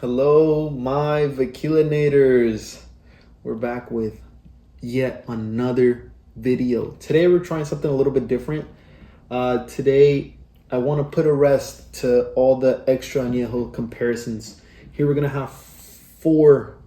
Hello, my Vaculinators. We're back with yet another video. Today we're trying something a little bit different. Today I want to put a rest to all the extra Añejo comparisons. Here we're going to have 4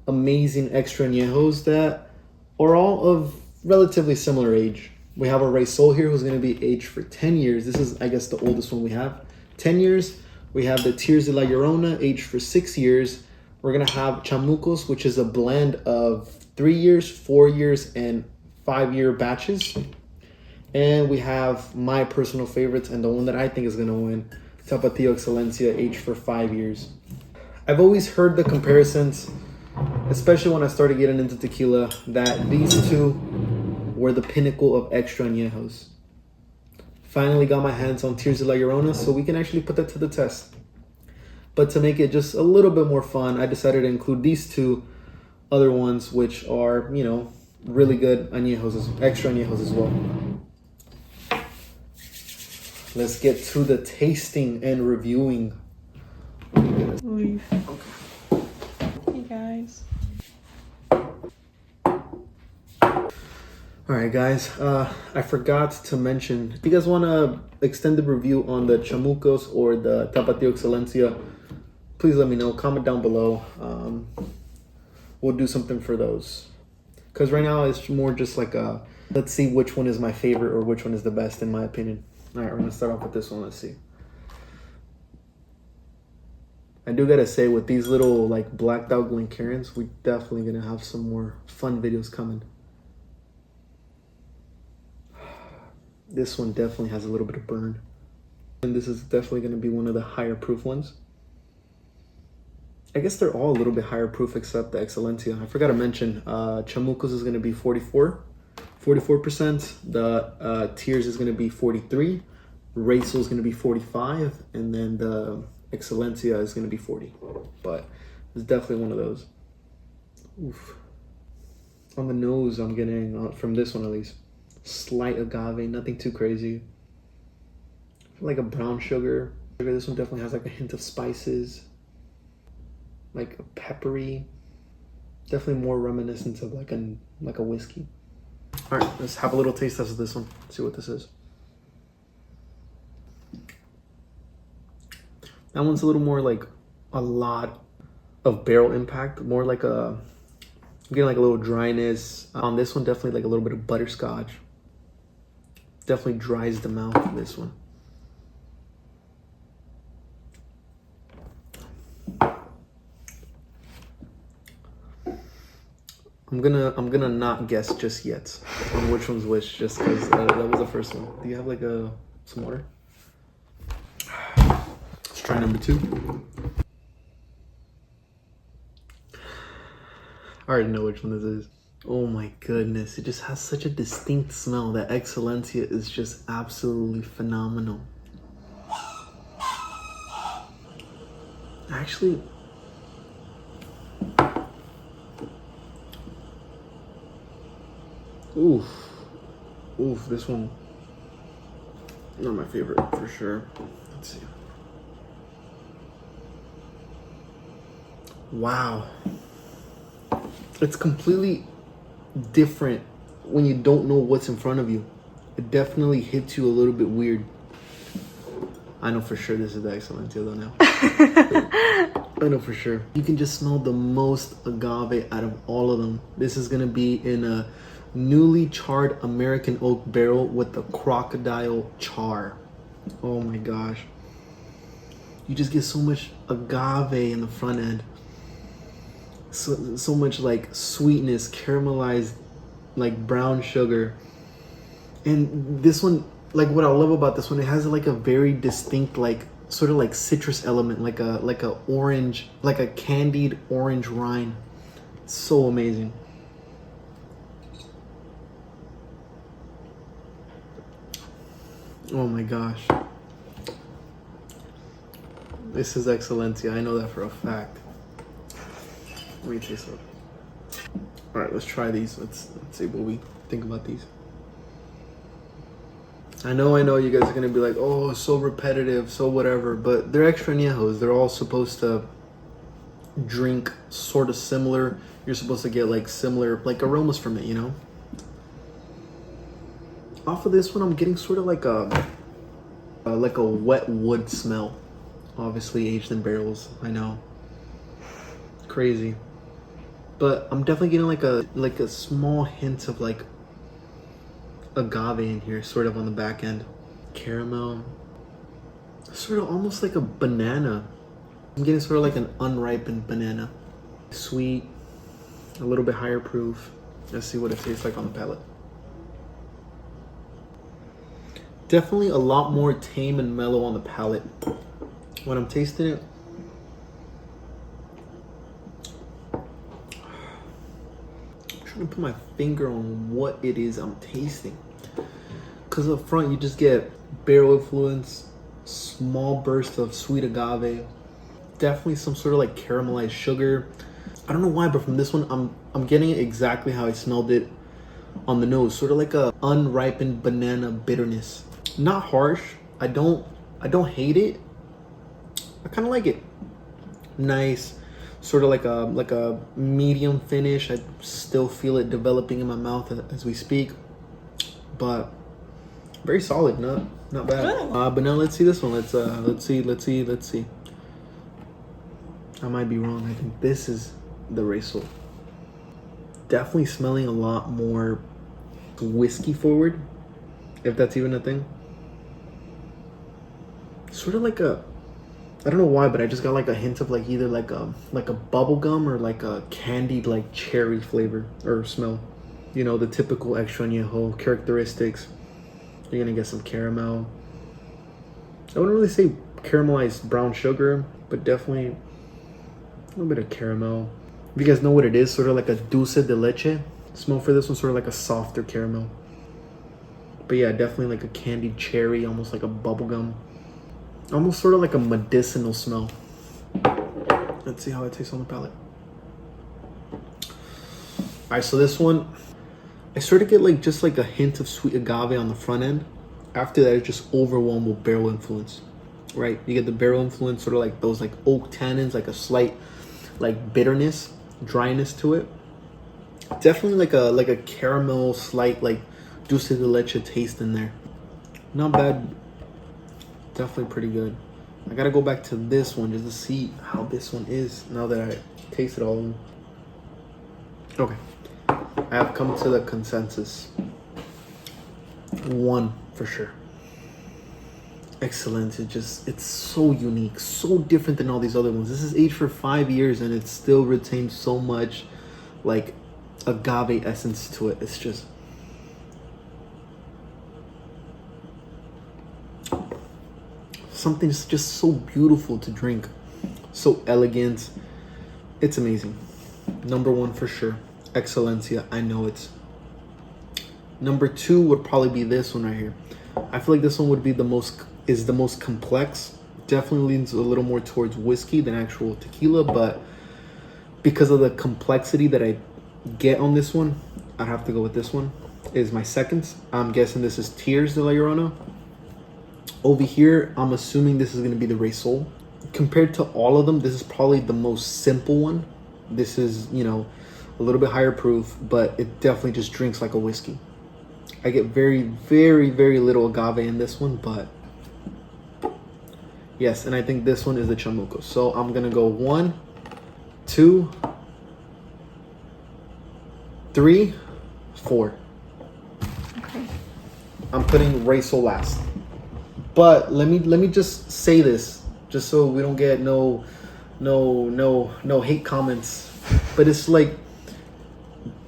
amazing extra Añejos that are all of relatively similar age. We have a Rey Sol here who's going to be aged for 10 years. This is, I guess, the oldest one we have. 10 years. We have the Tears de la Llorona, aged for 6 years. We're going to have Chamucos, which is a blend of 3 years, 4 years, and 5-year batches. And we have my personal favorites and the one that I think is going to win, Tapatio Excelencia, aged for 5 years. I've always heard the comparisons, especially when I started getting into tequila, that these two were the pinnacle of extra añejos. Finally got my hands on Tears de la Llorona, so we can actually put that to the test. But to make it just a little bit more fun, I decided to include these 2 other ones, which are, really good añejos, extra añejos as well. Let's get to the tasting and reviewing. Okay. Hey guys. Alright guys, I forgot to mention, if you guys want to extended review on the Chamucos or the Tapatio Excelencia, please let me know, comment down below. We'll do something for those. Because right now it's more just like let's see which one is my favorite or which one is the best in my opinion. Alright, we're going to start off with this one, let's see. I do gotta say, with these little like blacked out Glencairns, we're definitely going to have some more fun videos coming. This one definitely has a little bit of burn. And this is definitely going to be one of the higher proof ones. I guess they're all a little bit higher proof except the Excelencia. I forgot to mention, Chamucos is going to be 44%. The Tears is going to be 43%. Rey Sol is going to be 45%. And then the Excelencia is going to be 40%. But it's definitely one of those. Oof. On the nose, I'm getting, from this one at least, slight agave, nothing too crazy. Like a brown sugar. This one definitely has like a hint of spices, like a peppery, definitely more reminiscent of like a whiskey. All right, let's have a little taste test of this one. See what this is. That one's a little more like a lot of barrel impact, more like I'm getting like a little dryness. On this one, definitely like a little bit of butterscotch. Definitely dries the mouth for this one. I'm gonna not guess just yet on which one's which, just because that was the first one. Do you have like some water? Let's try number 2. I already know which one this is. Oh my goodness, it just has such a distinct smell. That Excelencia is just absolutely phenomenal. Actually, oof, this one, not my favorite for sure. Let's see. Wow. It's completely different when you don't know what's in front of you. It definitely hits you a little bit weird. I know for sure this is the Excelencia though now. I know for sure. You can just smell the most agave out of all of them. This is gonna be in a newly charred American oak barrel with the crocodile char. Oh my gosh. You just get so much agave in the front end. So much like sweetness, caramelized like brown sugar. And this one, like what I love about this one, it has like a very distinct like sort of like citrus element, like a orange, like a candied orange rind. It's so amazing. Oh my gosh. This is Excelencia. I know that for a fact. Let me taste it. All right, let's try these. Let's see what we think about these. I know you guys are gonna be like, oh, so repetitive, so whatever, but they're extra añejos. They're all supposed to drink sort of similar, you're supposed to get like similar like aromas from it, you know. Off of this one, I'm getting sort of like a wet wood smell. Obviously aged in barrels, I know. Crazy. But I'm definitely getting like a small hint of like agave in here, sort of on the back end. Caramel. Sort of almost like a banana. I'm getting sort of like an unripened banana. Sweet, a little bit higher proof. Let's see what it tastes like on the palate. Definitely a lot more tame and mellow on the palate. When I'm tasting it, I'm trying to put my finger on what it is I'm tasting. Because up front, you just get barrel influence, small burst of sweet agave, definitely some sort of like caramelized sugar. I don't know why, but from this one, I'm getting it exactly how I smelled it on the nose. Sort of like a unripened banana bitterness. Not harsh. I don't hate it. I kind of like it. Nice, sort of like a medium finish. I still feel it developing in my mouth as we speak, but very solid. Not bad. But now let's see this one. Let's see. I might be wrong. I think this is the Resol. Definitely smelling a lot more whiskey forward, if that's even a thing. Sort of like a, I don't know why, but I just got like a hint of like either like a bubble gum or like a candied like cherry flavor or smell. You know, the typical extra añejo characteristics. You're gonna get some caramel. I wouldn't really say caramelized brown sugar, but definitely a little bit of caramel. If you guys know what it is, sort of like a dulce de leche smell for this one, sort of like a softer caramel. But yeah, definitely like a candied cherry, almost like a bubble gum. Almost sort of like a medicinal smell. Let's see how it tastes on the palate. All right, so this one, I sort of get like just like a hint of sweet agave on the front end. After that, it's just overwhelmed with barrel influence, right? You get the barrel influence, sort of like those like oak tannins, like a slight like bitterness, dryness to it. Definitely like a caramel, slight like dulce de leche taste in there. Not bad. Definitely pretty good. I gotta go back to this one just to see how this one is now that I tasted all of them. Okay, I have come to the consensus. One for sure. Excellent. It's so unique, so different than all these other ones. This is aged for 5 years and it still retains so much like agave essence to it. It's just something's just so beautiful to drink, so elegant. It's amazing. Number one for sure. Excelencia. I know it's. Number two would probably be this one right here. I feel like this one would be the most complex. Definitely leans a little more towards whiskey than actual tequila, but because of the complexity that I get on this one, I'd have to go with this one. Is my second. I'm guessing this is Tears de la Llorona. Over here, I'm assuming this is going to be the Resol. Compared to all of them, this is probably the most simple one. This is, you know, a little bit higher proof, but it definitely just drinks like a whiskey. I get very, very, very little agave in this one, but yes, and I think this one is the Chamuco. So I'm going to go 1, 2, 3, 4. Okay. I'm putting Resol last. But let me just say this, just so we don't get no hate comments. But it's like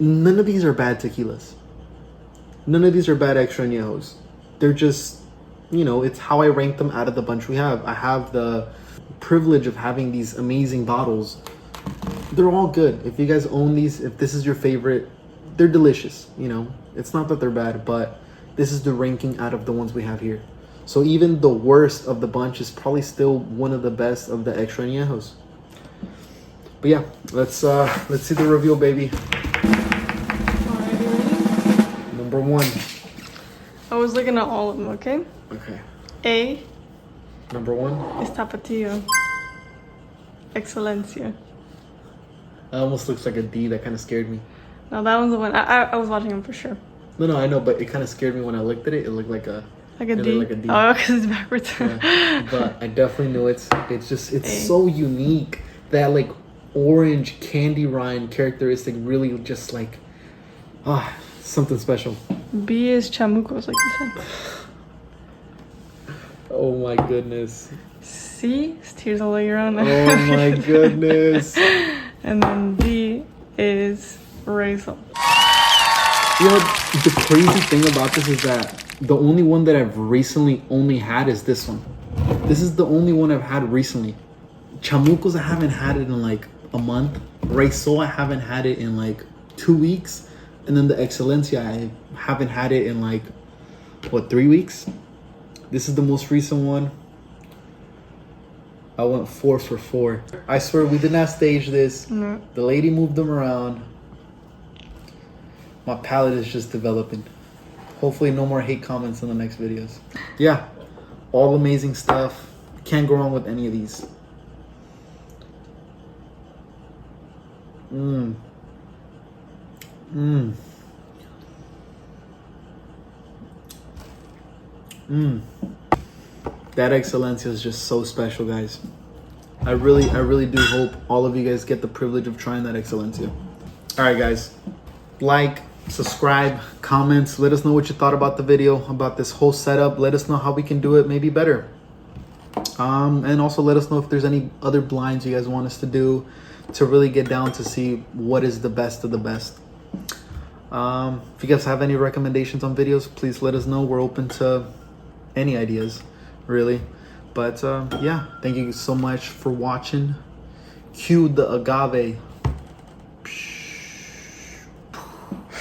none of these are bad tequilas. None of these are bad extra añejos. They're just, you know, it's how I rank them out of the bunch we have. I have the privilege of having these amazing bottles. They're all good. If you guys own these, if this is your favorite, they're delicious. You know, it's not that they're bad, but this is the ranking out of the ones we have here. So even the worst of the bunch is probably still one of the best of the extra añejos. But yeah, let's see the reveal, baby. Alright, you ready? Number 1. I was looking at all of them, okay? Okay. A Number 1 is Tapatio. Excelencia. It almost looks like a D. That kind of scared me. No, that one's the one. I was watching him for sure. No, I know, but it kind of scared me when I looked at it. It looked like a Like a it D? looked like a D. Oh, because it's backwards. Yeah. But I definitely knew it's so unique. That like orange candy rind characteristic really just like something special. B is chamucos, like you said. Oh my goodness. C is tears all your own. Oh my goodness. And then D is razor. You know, the crazy thing about this is that the only one that I've recently only had is this one. This is the only one I've had recently. Chamucos, I haven't had it in like a month. Razor, I haven't had it in like 2 weeks. And then the Excelencia, I haven't had it in like, 3 weeks? This is the most recent one. I went 4 for 4. I swear we did not stage this. No. The lady moved them around. My palate is just developing. Hopefully no more hate comments in the next videos. Yeah, all amazing stuff. Can't go wrong with any of these. That Excelencia is just so special, guys. I really do hope all of you guys get the privilege of trying that Excelencia. All right, guys. Like, subscribe, comments. Let us know what you thought about the video, about this whole setup. Let us know how we can do it maybe better. And also let us know if there's any other blinds you guys want us to do to really get down to see what is the best of the best. If you guys have any recommendations on videos, please let us know. We're open to any ideas, really. But yeah, thank you so much for watching. Cue the agave.